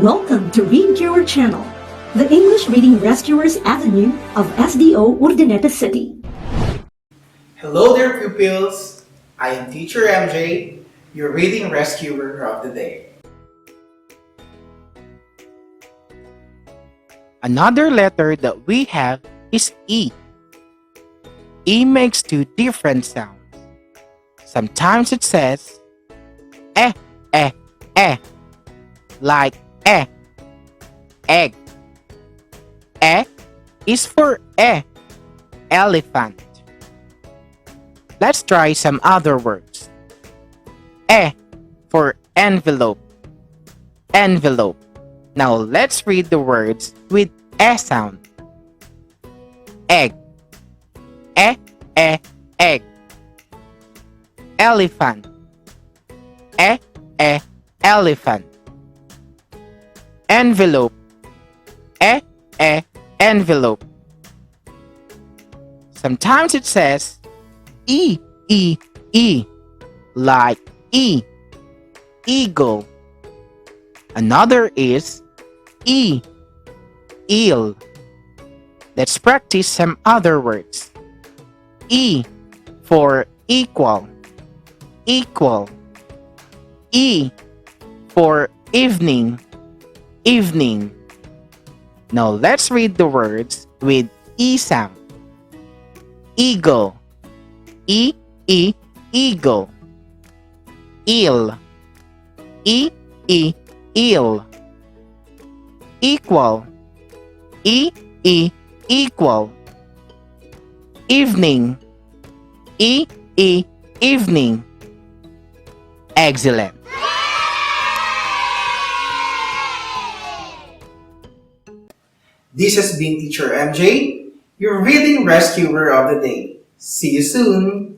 Welcome to Read Your Channel, the English Reading Rescuers Avenue of SDO Urdaneta City. Hello there, pupils! I am Teacher MJ, your Reading Rescuer of the Day. Another letter that we have is E. E makes two different sounds. Sometimes it says eh, like egg. E is for elephant. Let's try some other words. E for envelope. Now let's read the words with E sound. Egg. Egg. Elephant. Elephant. Envelope. Envelope. Sometimes it says E, like eagle. Another is eel. Let's practice some other words. E for equal. E for evening. Now let's read the words with E sound. Eagle. Eagle. Eel. Eel. Equal. Equal. Evening. Evening. Excellent. This has been Teacher MJ, your Reading Rescuer of the Day. See you soon!